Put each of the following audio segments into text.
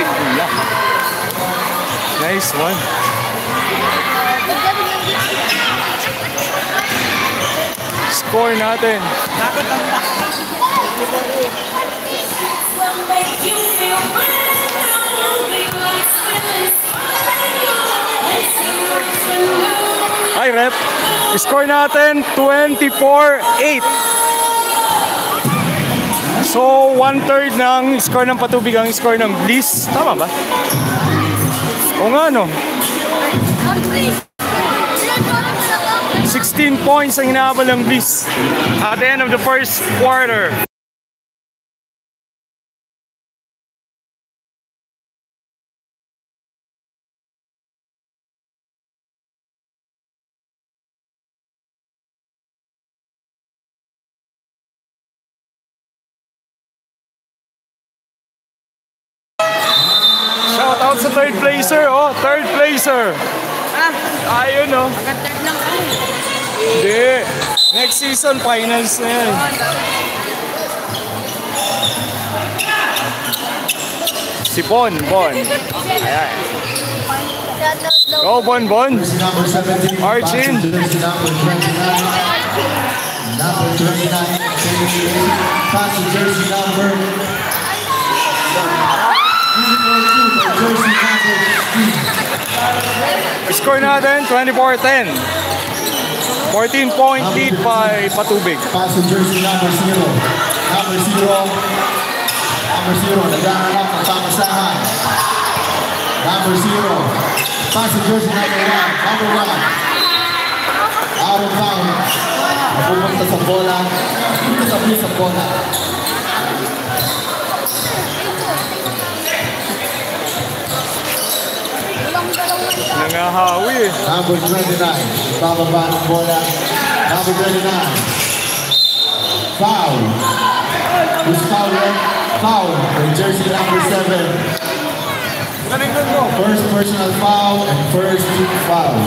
puti pula. Nice one. Score natin. Hi, rep. Score natin 24-8. So, 1/3 ng score ng Patubig ang score ng Bliss. Tama ba? O nga, no? 16 points ang hinahabol ng Bliss at the end of the first quarter. Shout out sa third placer, oh, third placer. Ayun, oh. Third lang kami. Hindi. Next season, finals na yan. Si Bon. Ayan. Go, Bon. Archin. Number 29, passing jersey number 2. Score natin, 24-10. 14-point lead by Patubig. Passing jersey number 0. Number 0, naghahanap ng pamasahan. Number 0. Passing jersey number 1. Number 1. Out of bounds. Pupunta sa bola. Tabi sa bola. Nangahawi eh. Number 29. Bababa ng bola. Number 29. Foul. Who's fouling? Foul. For jersey number 7. First personal foul and first team foul.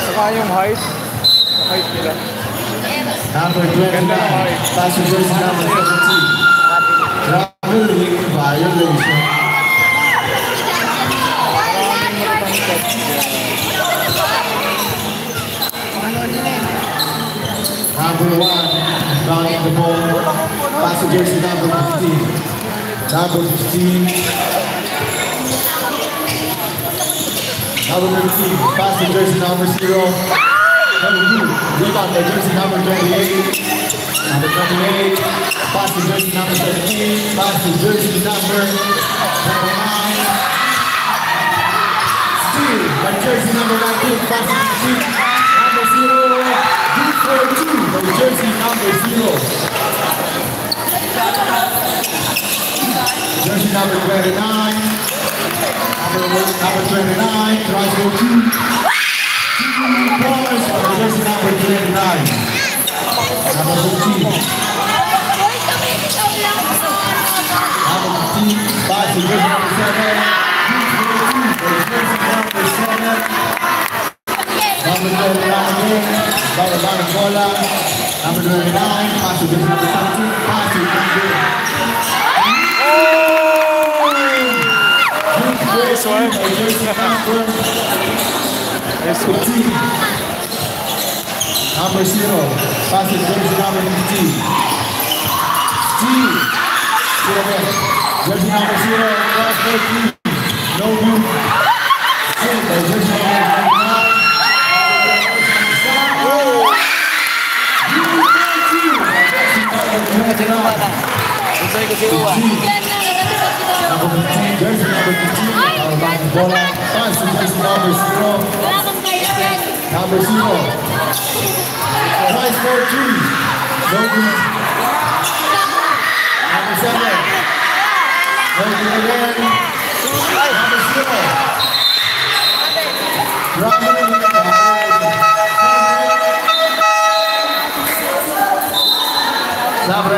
Saka yung height nila. Number 29. Passing jersey number 17. Traveling violation. Number 1, running the ball. Passing jersey number 15. Number 15. Number 15. Passing jersey number 0. Number 2. Rebound by jersey number 28. Number 28. Passing jersey number 17. Passing jersey number 9. Steal by jersey number 19. Passing jersey number 0. D42 by jersey number 0. Jersey number 29. Number 29. Tries to go 2. 2 points by jersey number 29. Number 15. Number 15, passing jersey number 7. Jersey number 7. Number 29 again. Bababa ng bola. Number 29, passing jersey number 17. Passing number. Nice one. Jersey number 15. Number 0, passing jersey number 15. Steve. Jersey number 0, cross court 3. No move. Jersey number 29. Jersey number 15. Bola. Passing jersey number 0. Number 0. Cross court 3. No move. Number 7. Number 11. Number 0. Number